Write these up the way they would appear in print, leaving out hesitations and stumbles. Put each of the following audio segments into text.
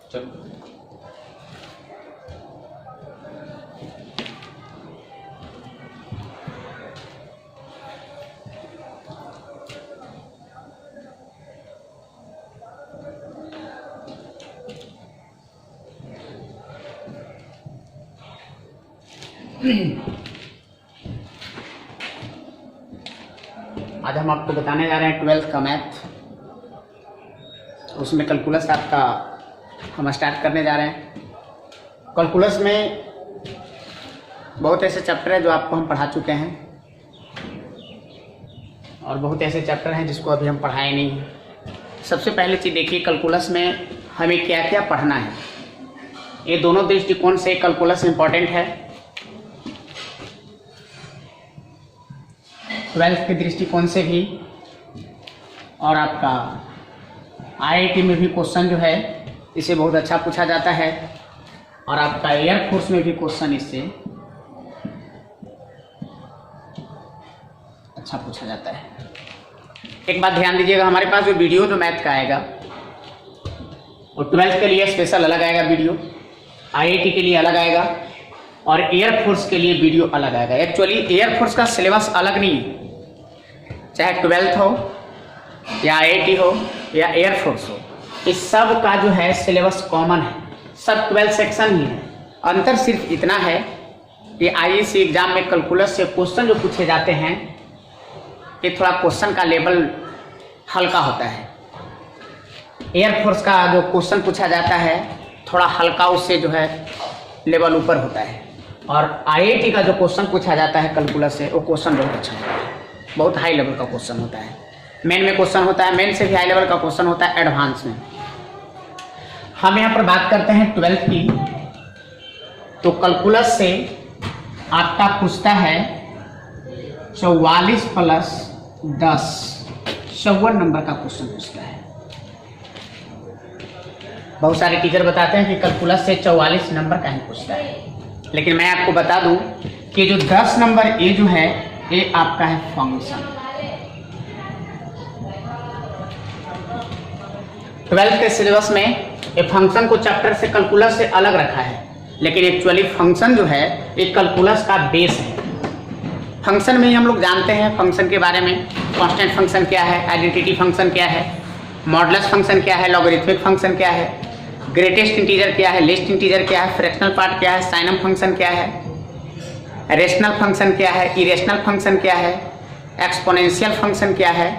चलो आज हम आपको बताने जा रहे हैं 12th का मैथ। उसमें कैलकुलस आपका हम स्टार्ट करने जा रहे हैं। कैलकुलस में बहुत ऐसे चैप्टर हैं जो आपको हम पढ़ा चुके हैं और बहुत ऐसे चैप्टर हैं जिसको अभी हम पढ़ाए नहीं हैं। सबसे पहले चीज़ देखिए, कैलकुलस में हमें क्या क्या पढ़ना है। ये दोनों दृष्टिकोण से कैलकुलस इम्पॉर्टेंट है। 12th के दृष्टिकोण से भी और आपका IIT में भी क्वेश्चन जो है इसे बहुत अच्छा पूछा जाता है और आपका एयरफोर्स में भी क्वेश्चन इससे अच्छा पूछा जाता है। एक बात ध्यान दीजिएगा, हमारे पास जो वीडियो जो मैथ का आएगा वो 12th के लिए स्पेशल अलग आएगा वीडियो, IIT के लिए अलग आएगा और एयरफोर्स के लिए वीडियो अलग आएगा। एक्चुअली एयरफोर्स का सिलेबस अलग नहीं है, चाहे 12th हो या IIT हो या एयरफोर्स हो, इस सब का जो है सिलेबस कॉमन है, सब 12 सेक्शन ही है। अंतर सिर्फ इतना है कि IAC एग्जाम में कैलकुलस से क्वेश्चन जो पूछे जाते हैं ये थोड़ा क्वेश्चन का लेवल हल्का होता है। एयरफोर्स का जो क्वेश्चन पूछा जाता है थोड़ा हल्का, उससे जो है लेवल ऊपर होता है। और IIT का जो क्वेश्चन पूछा जाता है कैलकुलस से वो क्वेश्चन बहुत अच्छा होता है, बहुत हाई लेवल का क्वेश्चन होता है। मेन में क्वेश्चन होता है, मेन से भी हाई लेवल का क्वेश्चन होता है एडवांस में। हम यहाँ पर बात करते हैं 12th की, तो कैलकुलस से आपका पूछता है 44 + 10 54 नंबर का क्वेश्चन पूछता है। बहुत सारे टीचर बताते हैं कि कैलकुलस से 44 नंबर का ही पूछता है, लेकिन मैं आपको बता दूं कि जो 10 नंबर ये जो है ये आपका है फंक्शन। 12th के सिलेबस में ये फंक्शन को चैप्टर से कैलकुलस से अलग रखा है, लेकिन एक्चुअली फंक्शन जो है एक कैलकुलस का बेस है। फंक्शन में ही हम लोग जानते हैं फंक्शन के बारे में, कांस्टेंट फंक्शन क्या है, आइडेंटिटी फंक्शन क्या है, मॉडुलस फंक्शन क्या है, लॉगरिथमिक फंक्शन क्या है, ग्रेटेस्ट इंटीजर क्या है, लिस्ट इंटीजर क्या है, फ्रैक्शनल पार्ट क्या है, साइनम फंक्शन क्या है, रेशनल फंक्शन क्या है, इरेशनल फंक्शन क्या है, एक्सपोनेंशियल फंक्शन क्या है,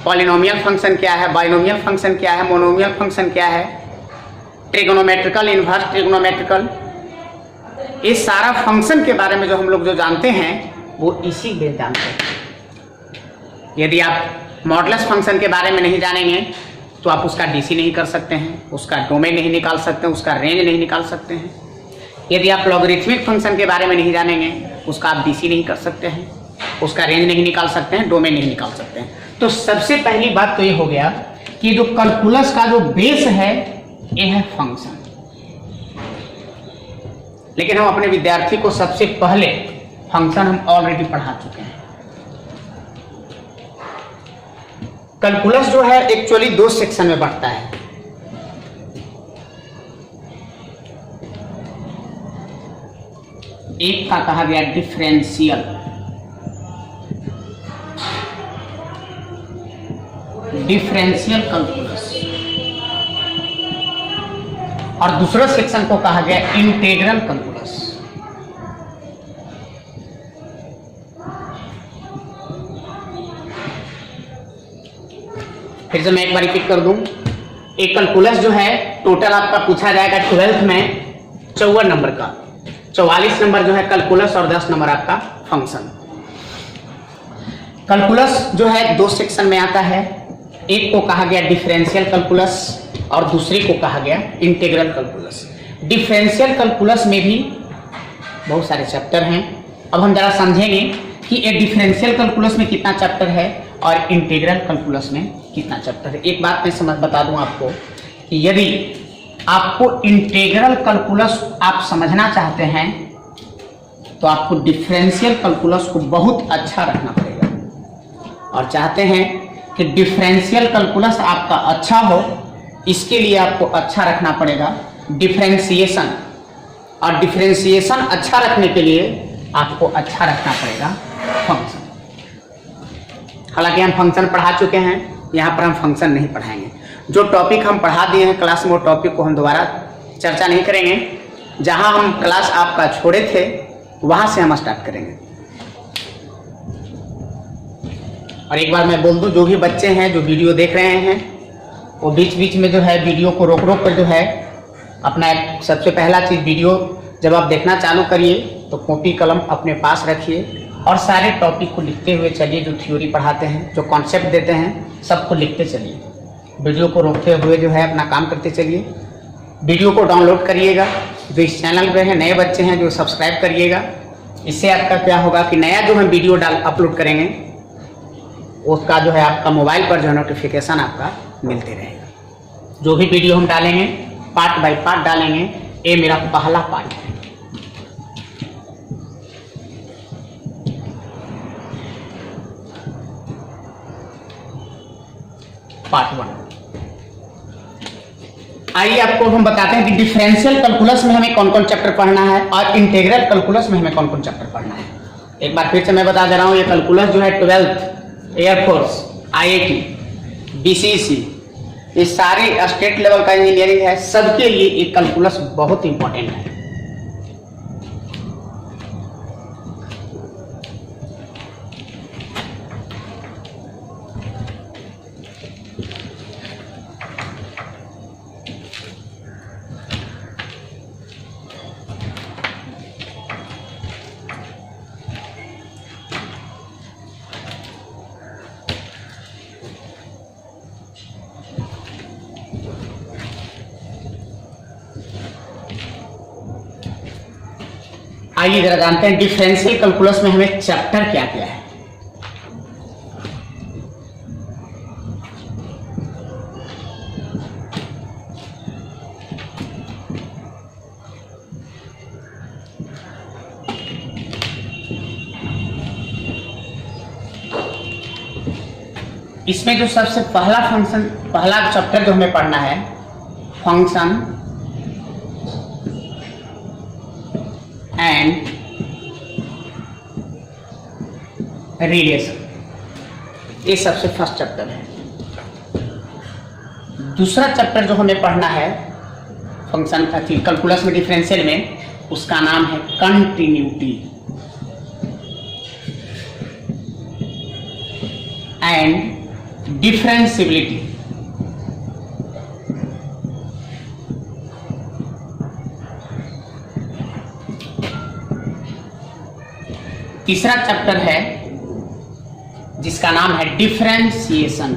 पॉलिनोमियल फंक्शन क्या है, बाइनोमियल फंक्शन क्या है, मोनोमियल फंक्शन क्या है, ट्रिग्नोमेट्रिकल, इन्वर्स ट्रिग्नोमेट्रिकल। इस सारा फंक्शन के बारे में जो हम लोग जो जानते हैं वो इसी में जानते हैं। यदि आप मॉडुलस फंक्शन के बारे में नहीं जानेंगे तो आप उसका DC नहीं कर सकते हैं, उसका डोमेन नहीं निकाल सकते हैं, उसका रेंज नहीं निकाल सकते हैं। यदि आप लॉगरिथमिक फंक्शन के बारे में नहीं जानेंगे उसका आप DC नहीं कर सकते हैं, उसका रेंज नहीं निकाल सकते हैं, डोमेन नहीं निकाल सकते हैं। तो सबसे पहली बात तो ये हो गया कि जो कैलकुलस का जो बेस है ये है फंक्शन। लेकिन हम अपने विद्यार्थी को सबसे पहले फंक्शन हम ऑलरेडी पढ़ा चुके हैं। कैलकुलस जो है एक्चुअली 2 सेक्शन में बढ़ता है। एक का कहा गया डिफरेंशियल, कैलकुलस, और दूसरा सेक्शन को कहा गया इंटीग्रल कैलकुलस। फिर से मैं एक बार रिपीट कर दूं, एक कैलकुलस जो है टोटल आपका पूछा जाएगा 12th में 54 नंबर का, 44 नंबर जो है कैलकुलस और 10 नंबर आपका फंक्शन। कैलकुलस जो है 2 सेक्शन में आता है, एक को कहा गया डिफरेंशियल कैलकुलस और दूसरे को कहा गया इंटीग्रल कैलकुलस। डिफरेंशियल कैलकुलस में भी बहुत सारे चैप्टर हैं। अब हम जरा समझेंगे कि ये डिफरेंशियल कैलकुलस में कितना चैप्टर है और इंटीग्रल कैलकुलस में कितना चैप्टर है। एक बात मैं बता दूं आपको कि यदि आपको इंटीग्रल कैलकुलस आप समझना चाहते हैं तो आपको डिफरेंशियल कैलकुलस को बहुत अच्छा रखना पड़ेगा, और चाहते हैं कि डिफरेंशियल कैलकुलस आपका अच्छा हो, इसके लिए आपको अच्छा रखना पड़ेगा डिफरेंशिएशन, और डिफरेंशिएशन अच्छा रखने के लिए आपको अच्छा रखना पड़ेगा फंक्शन। हालांकि हम फंक्शन पढ़ा चुके हैं, यहाँ पर हम फंक्शन नहीं पढ़ाएंगे। जो टॉपिक हम पढ़ा दिए हैं क्लास में, वो टॉपिक को हम दोबारा चर्चा नहीं करेंगे। जहाँ हम क्लास आपका छोड़े थे वहाँ से हम स्टार्ट करेंगे। और एक बार मैं बोल दूं, जो भी बच्चे हैं जो वीडियो देख रहे हैं, वो बीच बीच में जो है वीडियो को रोक रोक कर जो है अपना सबसे पहला चीज़, वीडियो जब आप देखना चालू करिए तो कॉपी कलम अपने पास रखिए और सारे टॉपिक को लिखते हुए चलिए। जो थ्योरी पढ़ाते हैं, जो कॉन्सेप्ट देते हैं, सबको लिखते चलिए। वीडियो को रोकते हुए जो है अपना काम करते चलिए। वीडियो को डाउनलोड करिएगा। जो इस चैनल पे है नए बच्चे हैं जो सब्सक्राइब करिएगा। इससे आपका क्या होगा कि नया जो हम वीडियो अपलोड करेंगे उसका जो है आपका मोबाइल पर जो है नोटिफिकेशन आपका मिलते रहेगा। जो भी वीडियो हम डालेंगे पार्ट बाय पार्ट डालेंगे। ये मेरा पहला पार्ट है। पार्ट 1। आइए आपको हम बताते हैं कि डिफरेंशियल कैलकुलस में हमें कौन कौन चैप्टर पढ़ना है और इंटीग्रल कैलकुलस में हमें कौन कौन चैप्टर पढ़ना है। एक बार फिर से मैं बता दे रहा हूँ, ये कैलकुलस जो है 12th एयरफोर्स, IIT, BCEC, ये सारे स्टेट लेवल का इंजीनियरिंग है, सबके लिए ये कैलकुलस बहुत इंपॉर्टेंट है। आइए जरा जानते हैं डिफरेंशियल कैलकुलस में हमें चैप्टर क्या क्या है। इसमें जो सबसे पहला चैप्टर जो हमें पढ़ना है, फंक्शन एंड रिलेशन, ये सबसे फर्स्ट चैप्टर है। दूसरा चैप्टर जो हमें पढ़ना है फंक्शन कैलकुलस में डिफरेंशियल में, उसका नाम है कंटिन्यूटी एंड डिफरेंशिएबिलिटी। तीसरा चैप्टर है जिसका नाम है डिफरेंशिएशन।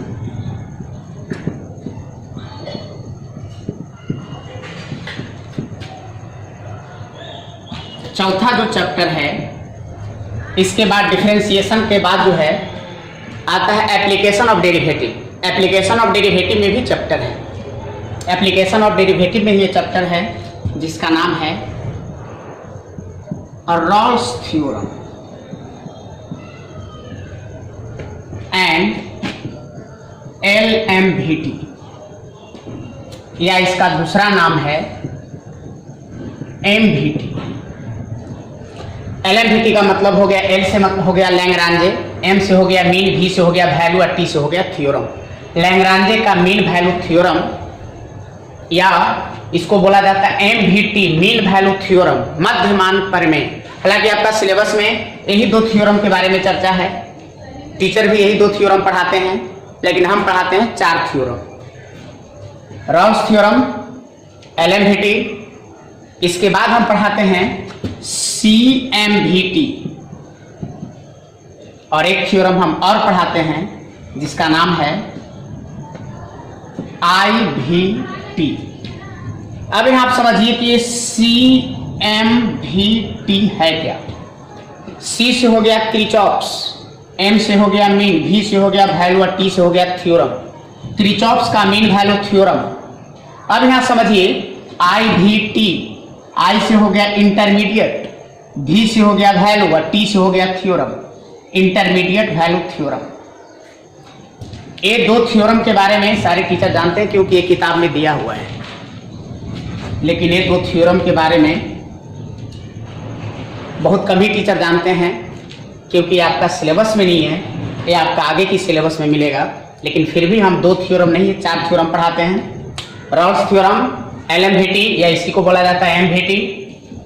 चौथा जो चैप्टर है, इसके बाद डिफरेंशिएशन के बाद जो है आता है application of derivative. Application of derivative में भी चैप्टर है। एप्लीकेशन ऑफ डेरिवेटिव में ये चैप्टर है जिसका नाम है रॉल्स थ्योरम एंड LMVT, या इसका दूसरा नाम है MVT। LMVT का मतलब हो गया, L से मतलब हो गया लैग्रांजे, M से हो गया मीन, V से हो गया वैल्यू और T से हो गया थ्योरम। लैग्रांजे का मीन वैल्यू थ्योरम, या इसको बोला जाता है MVT, मीन वैल्यू थ्योरम, मध्यमान प्रमेय। हालांकि आपका सिलेबस में यही दो थ्योरम के बारे में चर्चा है। टीचर भी यही दो थ्योरम पढ़ाते हैं, लेकिन हम पढ़ाते हैं 4 थ्योरम। रॉल्स थ्योरम, LMVT, इसके बाद हम पढ़ाते हैं CMVT, और एक थ्योरम हम और पढ़ाते हैं जिसका नाम है IVT। अब यहाँ आप समझिए कि ये CMVT है क्या। C से हो गया क्रिचॉप्स, M से हो गया मीन, V से हो गया वैल्यू और T से हो गया थ्योरम। क्रिचॉप्स का मीन वैल्यू थ्योरम। अब यहाँ समझिए IVT, I से हो गया इंटरमीडिएट, V से हो गया वैल्यू और T से हो गया थ्योरम, इंटरमीडिएट वैल्यू थ्योरम। ये दो थ्योरम के बारे में सारे टीचर जानते हैं क्योंकि ये किताब में दिया हुआ है। लेकिन ये दो थ्योरम के बारे में बहुत कम ही टीचर जानते हैं, क्योंकि आपका सिलेबस में नहीं है, ये आपका आगे की सिलेबस में मिलेगा। लेकिन फिर भी हम दो थ्योरम नहीं 4 थ्योरम पढ़ाते हैं। रॉल्स थ्योरम, एलएमवीटी या इसी को बोला जाता है एमवीटी।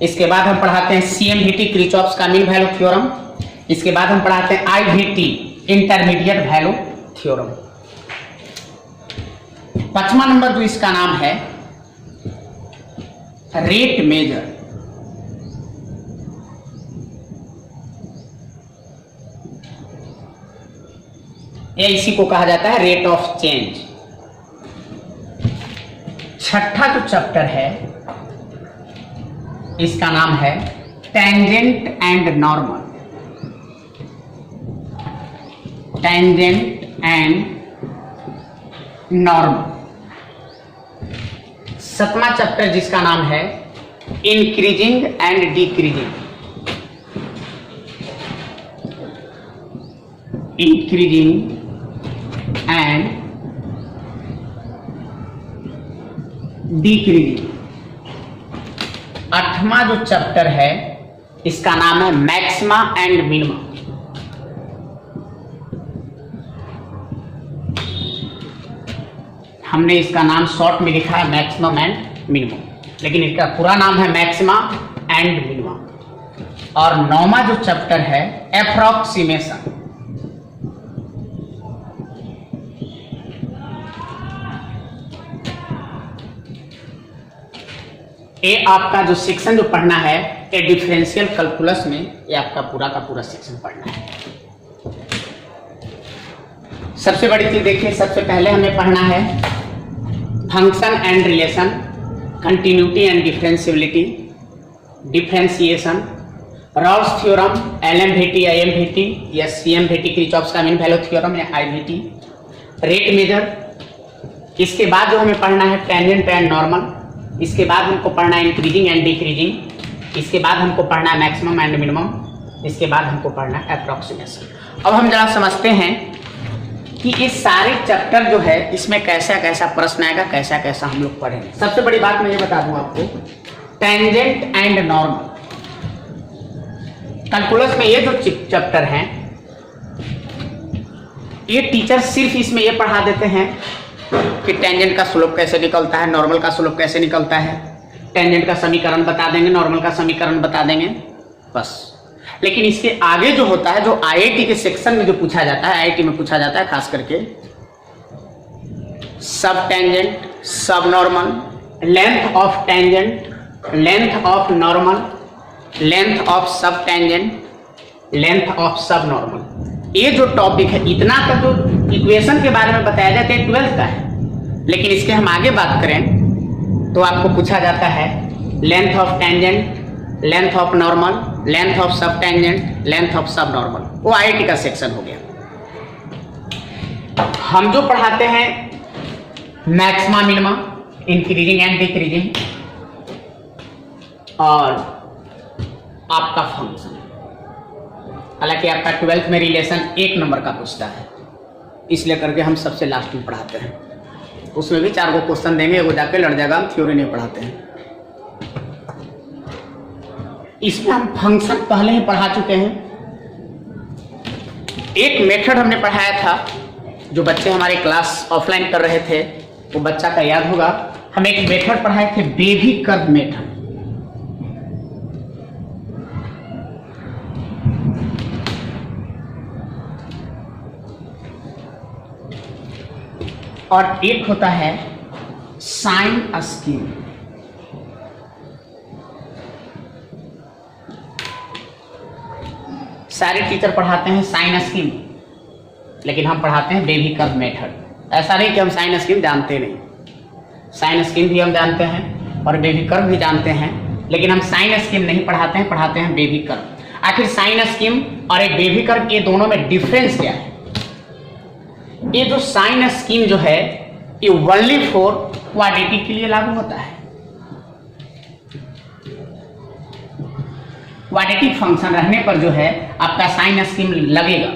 इसके बाद हम पढ़ाते हैं सीएमवीटी, किरचॉफ्स का मीन वैल्यू थ्योरम। इसके बाद हम पढ़ाते हैं आईवीटी, इंटरमीडिएट वैल्यू थ्योरम। 5वां नंबर जो इसका नाम है रेट मेजर। या इसी को कहा जाता है रेट ऑफ चेंज। 6ठा जो चैप्टर है इसका नाम है tangent and normal. Tangent and normal. 7वां चैप्टर जिसका नाम है increasing and decreasing. Increasing and decreasing. 8वां जो चैप्टर है इसका नाम है मैक्सिमा एंड मिनिमा। हमने इसका नाम शॉर्ट में लिखा है मैक्सिमम एंड मिनिमम, लेकिन इसका पूरा नाम है मैक्सिमा एंड मिनिमा। और 9वां जो चैप्टर है एप्रोक्सीमेशन। ये आपका जो सेक्शन जो पढ़ना है ये डिफरेंशियल कैलकुलस में, ये आपका पूरा का पूरा सेक्शन पढ़ना है। सबसे बड़ी चीज देखिए, सबसे पहले हमें पढ़ना है function and relation, continuity and differentiability, differentiation, Rolle's theorem, LMVT या एमवीटी या सीएमवीटी, किरचॉफ्स का मीन वैल्यू थ्योरम या आईवीटी, रेट मेजर। इसके बाद जो हमें पढ़ना है टेंजेंट एंड नॉर्मल। इसके बाद हमको पढ़ना है इंक्रीजिंग एंड डिक्रीजिंग। इसके बाद हमको पढ़ना है मैक्सिमम एंड मिनिमम। इसके बाद हमको पढ़ना है अप्रोक्सीमेशन। अब हम जरा समझते हैं कि ये सारे चैप्टर जो है इसमें कैसा कैसा प्रश्न आएगा, कैसा कैसा हम लोग पढ़ेंगे। सबसे बड़ी बात मैं ये बता दूं आपको, टेंजेंट एंड नॉर्मल कैलकुलस में ये जो चैप्टर हैं ये टीचर सिर्फ इसमें ये पढ़ा देते हैं कि टेंजेंट का स्लोप कैसे निकलता है, नॉर्मल का स्लोप कैसे निकलता है। टेंजेंट का समीकरण बता देंगे, नॉर्मल का समीकरण बता देंगे, बस। लेकिन इसके आगे जो होता है, जो आईआईटी के सेक्शन में जो पूछा जाता है, आईआईटी में पूछा जाता है खास करके सब टेंजेंट, सब normal, length of tangent, length of normal, length of सब टेंजेंट, लेंथ ऑफ सब नॉर्मल। ये जो टॉपिक है, इतना का जो इक्वेशन के बारे में बताया जाता है 12th का है। लेकिन इसके हम आगे बात करें तो आपको पूछा जाता है length of tangent, length of normal, length of सब टेंजेंट, लेंथ ऑफ सब नॉर्मल। वो आईआईटी का सेक्शन हो गया। हम जो पढ़ाते हैं maxima minima, increasing and decreasing और आपका फंक्शन। हालांकि आपका 12th में रिलेशन 1 नंबर का पूछता है, इसलिए करके हम सबसे लास्ट में पढ़ाते हैं। उसमें भी 4 गो क्वेश्चन देंगे, वो जाके लड़ जाएगा, हम थ्योरी नहीं पढ़ाते हैं। इसमें हम फंक्शन पहले ही पढ़ा चुके हैं। एक मेथड हमने पढ़ाया था, जो बच्चे हमारे क्लास ऑफलाइन कर रहे थे वो बच्चा का याद होगा। हम एक मेथड पढ़ाए थे, बेबी कर्व मेथड। और एक होता है साइन स्कीम। सारे टीचर पढ़ाते हैं साइन स्कीम, लेकिन हम पढ़ाते हैं बेबी कर्व मेथड। ऐसा नहीं कि हम साइन स्कीम जानते नहीं, साइन स्कीम भी हम जानते हैं और बेबी कर्व भी जानते हैं, लेकिन हम साइन स्कीम नहीं पढ़ाते हैं, पढ़ाते हैं बेबी कर्व। आखिर साइन स्कीम और एक बेबी कर्व, ये दोनों में डिफरेंस क्या है? ये जो साइन स्कीम जो है ये ओनली फॉर क्वाड्रेटिक के लिए लागू होता है। क्वाड्रेटिक फंक्शन रहने पर जो है आपका साइन स्कीम लगेगा।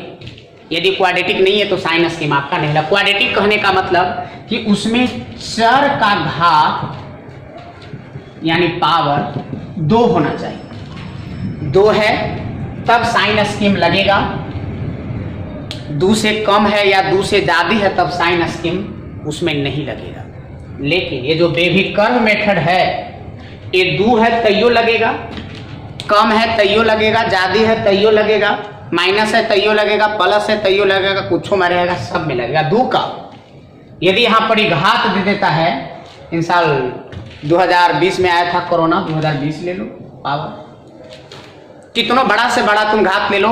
यदि क्वाड्रेटिक नहीं है तो साइन स्कीम आपका नहीं लगेगा। क्वाड्रेटिक कहने का मतलब कि उसमें चर का घात यानी पावर 2 होना चाहिए। 2 है तब साइन स्कीम लगेगा, 2 से कम है या 2 से ज़्यादा है तब साइन स्कीम उसमें नहीं लगेगा। लेकिन ये जो बेबी कर्व मेथड है, ये 2 है तैयो लगेगा, कम है तैयो लगेगा, ज़्यादा है तैयो लगेगा, माइनस है तैयो लगेगा, प्लस है तैयो लगेगा, कुछ में रहेगा, सब में लगेगा 2 का। यदि यहाँ पर घात दे देता है, इन साल 2020 में आया था कोरोना, 2020 ले लो, पावर कितना बड़ा से बड़ा तुम घात ले लो,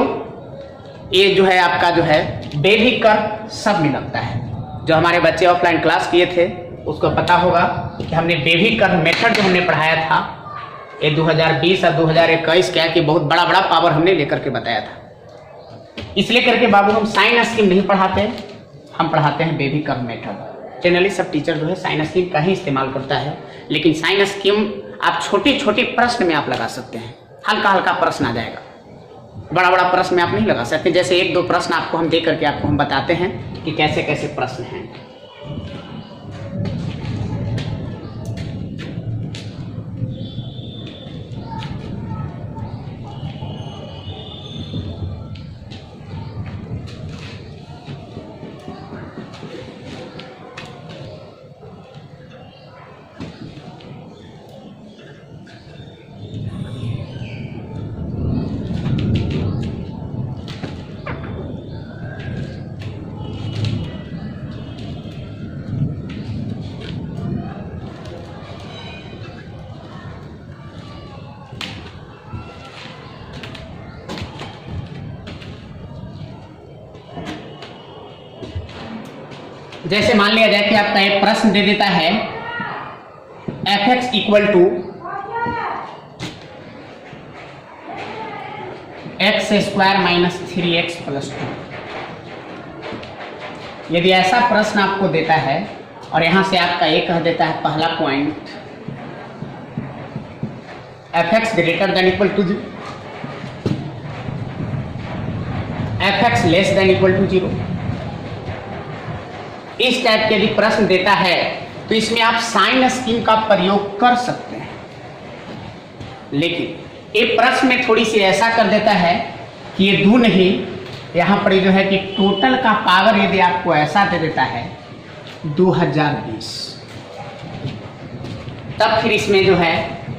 ये जो है आपका जो है बेबी कर्व सब में लगता है। जो हमारे बच्चे ऑफलाइन क्लास किए थे उसको पता होगा कि हमने बेबी कर्व मेथड जो हमने पढ़ाया था, ये 2020 और 2021 क्या कि बहुत बड़ा बड़ा पावर हमने लेकर के बताया था। इसलिए करके बाबू हम साइन स्कीम नहीं पढ़ाते, हम पढ़ाते हैं बेबी कर्व मेथड। जनरली सब टीचर जो है साइन स्कीम का ही इस्तेमाल करता है, लेकिन साइन स्कीम आप छोटे छोटे प्रश्न में आप लगा सकते हैं, हल्का हल्का प्रश्न आ जाएगा, बड़ा बड़ा प्रश्न में आप नहीं लगा सकते। जैसे 1-2 प्रश्न आपको हम दे करके आपको हम बताते हैं कि कैसे कैसे प्रश्न हैं। जैसे मान लिया जाए कि आपका एक प्रश्न दे देता है f(x) equal to x² minus 3x plus 2। यदि ऐसा प्रश्न आपको देता है और यहां से आपका ये कह देता है पहला point f(x) greater than equal to 0, f(x) less than equal to 0, इस टाइप के यदि प्रश्न देता है तो इसमें आप साइन स्कीम का प्रयोग कर सकते हैं। लेकिन एक प्रश्न में थोड़ी सी ऐसा कर देता है कि ये 2 नहीं, यहाँ पर जो है कि टोटल का पावर यदि आपको ऐसा दे देता है 2020, तब फिर इसमें जो है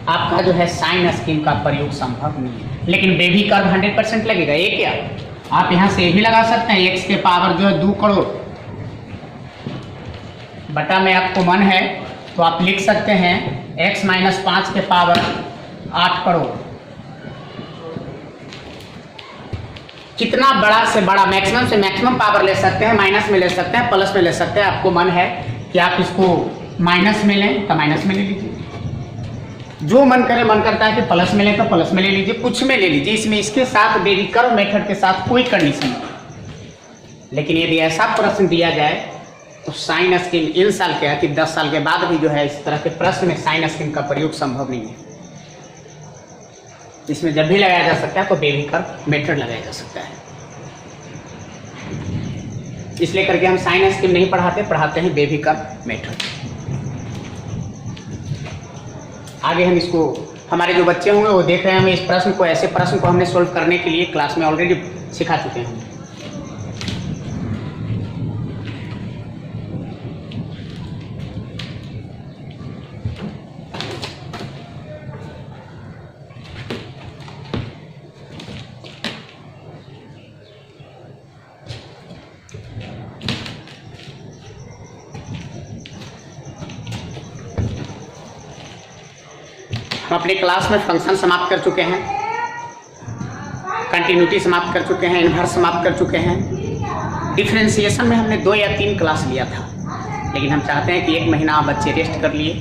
आपका जो है साइन स्कीम का प्रयोग संभव नहीं है। लेकिन बेबी कर्व 100% लगेगा। ये क्या आप यहाँ से भी लगा सकते हैं, x के पावर जो है 2 करोड़ बटा में आपको मन है तो आप लिख सकते हैं x माइनस 5 के पावर 8 करोड़। कितना बड़ा से बड़ा मैक्सिमम से मैक्सिमम पावर ले सकते हैं, माइनस में ले सकते हैं, प्लस में ले सकते हैं। आपको मन है कि आप इसको माइनस में लें तो माइनस में ले लीजिए, जो मन करे, मन करता है कि प्लस में लें तो प्लस में ले लीजिए, कुछ में ले लीजिए। इसमें इसके साथ बेबी कर्व मेथड के साथ कोई कंडीशन नहीं। लेकिन यदि ऐसा प्रश्न दिया जाए तो साइन स्कीम इन साल क्या कि 10 साल के बाद भी जो है इस तरह के प्रश्न में साइन स्कीम का प्रयोग संभव नहीं है। इसमें जब भी लगाया जा सकता है तो बेबी कर्व मेथड लगाया जा सकता है। इसलिए करके हम साइन स्कीम नहीं पढ़ाते, पढ़ाते हैं बेबी कर्व मेथड। आगे हम इसको, हमारे जो बच्चे होंगे वो देख रहे हैं, हम इस प्रश्न को, ऐसे प्रश्न को हमने सोल्व करने के लिए क्लास में ऑलरेडी सिखा चुके हैं। हम अपने क्लास में फंक्शन समाप्त कर चुके हैं, कंटिन्यूटी समाप्त कर चुके हैं, इन्वर्स समाप्त कर चुके हैं। डिफरेंशिएशन में हमने 2 या 3 क्लास लिया था, लेकिन हम चाहते हैं कि 1 महीना आप बच्चे रेस्ट कर लिए,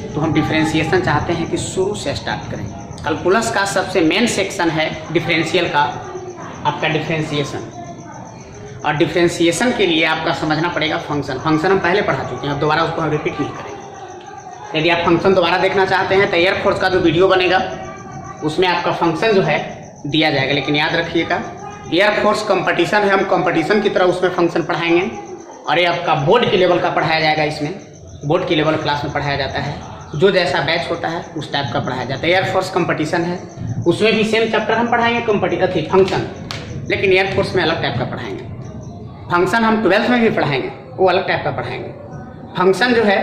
तो हम डिफरेंशिएशन चाहते हैं कि शुरू से स्टार्ट करें। कैलकुलस का सबसे मेन सेक्शन है डिफरेंशियल का, आपका डिफरेंशिएशन। और डिफरेंशिएशन के लिए आपका समझना पड़ेगा फंक्शन। फंक्शन हम पहले पढ़ा चुके हैं, अब दोबारा उसको हम रिपीट नहीं करेंगे। यदि आप फंक्शन दोबारा देखना चाहते हैं तो एयरफोर्स का जो वीडियो बनेगा उसमें आपका फंक्शन जो है दिया जाएगा। लेकिन याद रखिएगा, एयरफोर्स कंपटीशन है, हम कंपटीशन की तरह उसमें फंक्शन पढ़ाएंगे। और ये आपका बोर्ड के लेवल का पढ़ाया जाएगा, इसमें बोर्ड की लेवल क्लास में पढ़ाया जाता है। जो जैसा बैच होता है उस टाइप का पढ़ाया जाता है। एयरफोर्स कंपटीशन है, उसमें भी सेम चैप्टर हम पढ़ाएंगे फंक्शन, लेकिन एयरफोर्स में अलग टाइप का पढ़ाएंगे। फंक्शन हम 12th में भी पढ़ाएंगे, वो अलग टाइप का पढ़ाएंगे। फंक्शन जो है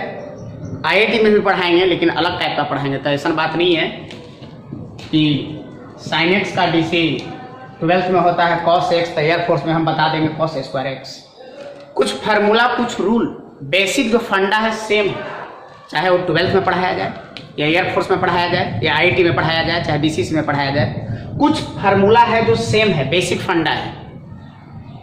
IIT में भी पढ़ाएंगे, लेकिन अलग टाइप का पढ़ाएंगे। तो ऐसा बात नहीं है कि sin x का DC 12th में होता है cos x, तो एयरफोर्स में हम बता देंगे cos स्क्वायर x। कुछ फार्मूला, कुछ रूल, बेसिक जो फंडा है सेम है, चाहे वो 12th में पढ़ाया जाए या एयरफोर्स में पढ़ाया जाए या IIT में पढ़ाया जाए, चाहे BCC में पढ़ाया जाए। कुछ फार्मूला है जो सेम है, बेसिक फंडा है।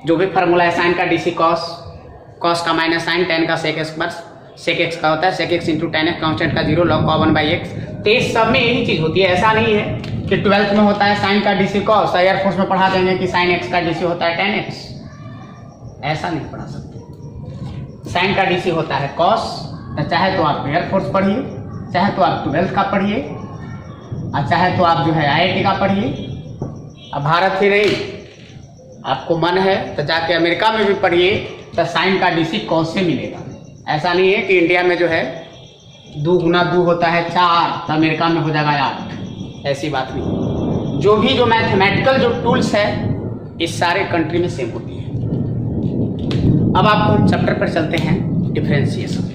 जो भी फार्मूला है, साइन का DC cos का माइनस साइन, tan का sec x का होता है sec x into tan x, constant का 0 log का 1/x। तो इस सब में यही चीज़ होती है। ऐसा नहीं है कि 12th में होता है साइन का DC cos, एयरफोर्स में पढ़ा देंगे कि sin x का DC होता है tan x। ऐसा नहीं पढ़ा सकते। साइन का DC होता है cos, तो चाहे तो आप एयरफोर्स पढ़िए, चाहे तो आप 12th का पढ़िए, और चाहे तो आप जो है IIT का पढ़िए। अब भारत ही नहीं, आपको मन है तो जाके अमेरिका में भी पढ़िए, तो साइन का DC cos से मिलेगा। ऐसा नहीं है कि इंडिया में जो है 2 गुना 2 होता है 4, तो अमेरिका में हो जाएगा 8। ऐसी बात नहीं। जो भी जो मैथमेटिकल जो टूल्स है इस सारे कंट्री में सेम होती है। अब आपको चैप्टर पर चलते हैं, डिफरेंशिएशन।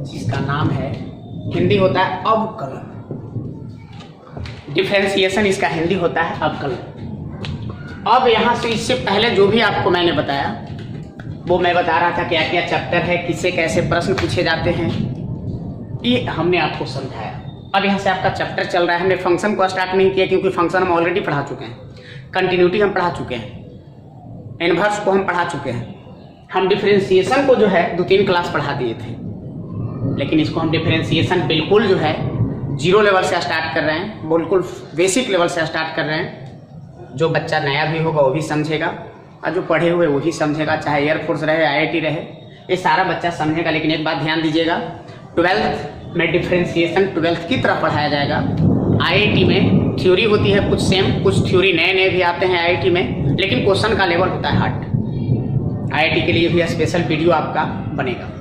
जिसका नाम है, हिंदी होता है अवकलन। डिफरेंशिएशन इसका हिंदी होता है अवकलन। अब यहाँ से इससे पहले जो भी आपको मैंने बताया वो मैं बता रहा था क्या क्या चैप्टर है, किससे कैसे प्रश्न पूछे जाते हैं, ये हमने आपको समझाया। अब यहाँ से आपका चैप्टर चल रहा है। हमने फंक्शन को स्टार्ट नहीं किया क्योंकि फंक्शन हम ऑलरेडी पढ़ा चुके हैं, कंटिन्यूटी हम पढ़ा चुके हैं, इनवर्स को हम पढ़ा चुके हैं। हम डिफरेंशिएशन को जो है 2-3 क्लास पढ़ा दिए थे, लेकिन इसको हम डिफरेंशिएशन बिल्कुल जो है 0 लेवल से स्टार्ट कर रहे हैं, बिल्कुल बेसिक लेवल से स्टार्ट कर रहे हैं। जो बच्चा नया भी होगा वो भी समझेगा, और जो पढ़े हुए वो भी समझेगा, चाहे एयरफोर्स रहे IIT रहे, ये सारा बच्चा समझेगा। लेकिन एक बात ध्यान दीजिएगा, 12th में डिफरेंशिएशन 12th की तरफ पढ़ाया जाएगा। IIT में थ्योरी होती है कुछ सेम, कुछ थ्योरी नए नए भी आते हैं IIT में, लेकिन क्वेश्चन का लेवल होता है हार्ड। IIT के लिए भी स्पेशल वीडियो आपका बनेगा।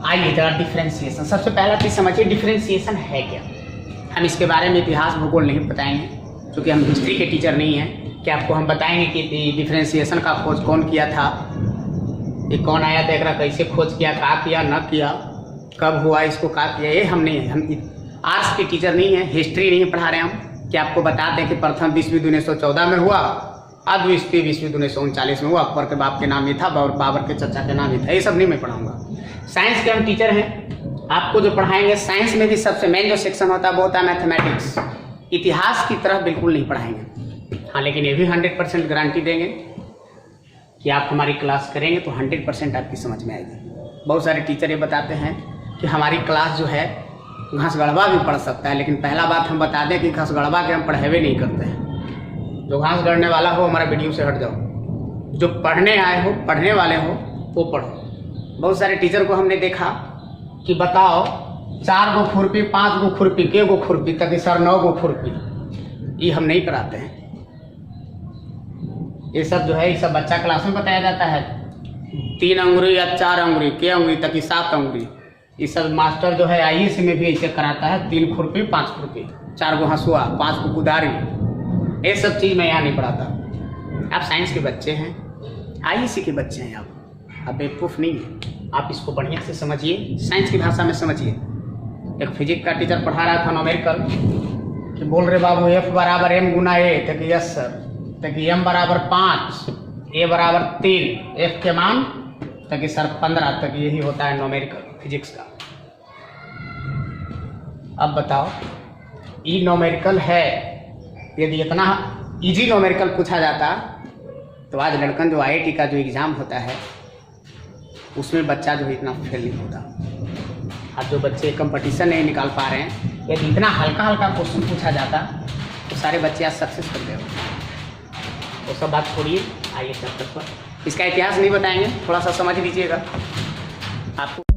आइए जरा डिफरेंशिएशन, सबसे पहला चीज समझिए डिफरेंशिएशन है क्या। हम इसके बारे में इतिहास भूगोल नहीं बताएंगे क्योंकि हम हिस्ट्री के टीचर नहीं हैं कि आपको हम बताएंगे कि डिफरेंशिएशन का खोज कौन किया था, ये कौन आया था, एकरा कैसे खोज किया, क्या किया न किया, कब हुआ, इसको क्या किया। ये हम नहीं, हम आर्ट्स के टीचर नहीं हैं, हिस्ट्री नहीं पढ़ा रहे हम कि आपको बता दें कि प्रथम विश्व युद्ध 1914 में हुआ, अब विश्व युद्ध 1939 में हुआ, अकबर के बाप के नाम ये था और बाबर के चचा के नाम ये था। ये सब नहीं मैं पढ़ाऊँगा। साइंस के हम टीचर हैं, आपको जो पढ़ाएंगे साइंस में भी सबसे मेन जो सेक्शन होता है वो होता है मैथमेटिक्स। इतिहास की तरफ बिल्कुल नहीं पढ़ाएंगे, हाँ, लेकिन ये भी 100% गारंटी देंगे कि आप हमारी क्लास करेंगे तो 100% आपकी समझ में आएगी। बहुत सारे टीचर ये बताते हैं कि हमारी क्लास जो है घासगढ़वा भी पढ़ सकता है, लेकिन पहला बात हम बता दें कि घासगढ़वा के हम पढ़ेवे नहीं करते हैं। जो घास गढ़ने वाला हो हमारा वीडियो से हट जाओ, जो पढ़ने आए हो, पढ़ने वाले हो वो पढ़ो। बहुत सारे टीचर को हमने देखा कि बताओ 4 गो खुरपी, 5 गो खुरपी, के गो खुरपी, तक सर 9 गो खुरपी, ये हम नहीं कराते हैं। ये सब जो है ये सब बच्चा क्लास में बताया जाता है। 3 अंगुरी या 4 अंगुरी, के अंगुरी तक 7 अंगुरी, ये सब मास्टर जो है IEC में भी ऐसे कराता है। 3 खुरपी, 5 खुरपी, 4 गो हंसुआ, 5 गो कुदारी, ये सब चीज़ मैं यहाँ नहीं पढ़ाता। आप साइंस के बच्चे हैं, IEC के बच्चे हैं, आप बेवकूफ़ नहीं है। आप इसको बढ़िया से समझिए, साइंस की भाषा में समझिए। एक फिजिक्स का टीचर पढ़ा रहा था न्यूमेरिकल कि बोल रहे बाबू F बराबर m गुना a, तक यस सर, तक m बराबर 5, a बराबर 3, f के मान तक सर 15, तक यही होता है न्यूमेरिकल फिजिक्स का। अब बताओ ई न्यूमेरिकल है, यदि इतना इजी न्यूमेरिकल पूछा जाता तो आज लड़कन जो IIT का जो एग्ज़ाम होता है उसमें बच्चा जो इतना फेल नहीं होता। अब जो बच्चे कंपटीशन नहीं निकाल पा रहे हैं, यदि इतना हल्का हल्का क्वेश्चन पूछा जाता तो सारे बच्चे आज सक्सेस कर गए हो। वो सब बात छोड़िए, आइए चैप्टर पर। इसका इतिहास नहीं बताएंगे, थोड़ा सा समझ लीजिएगा आपको।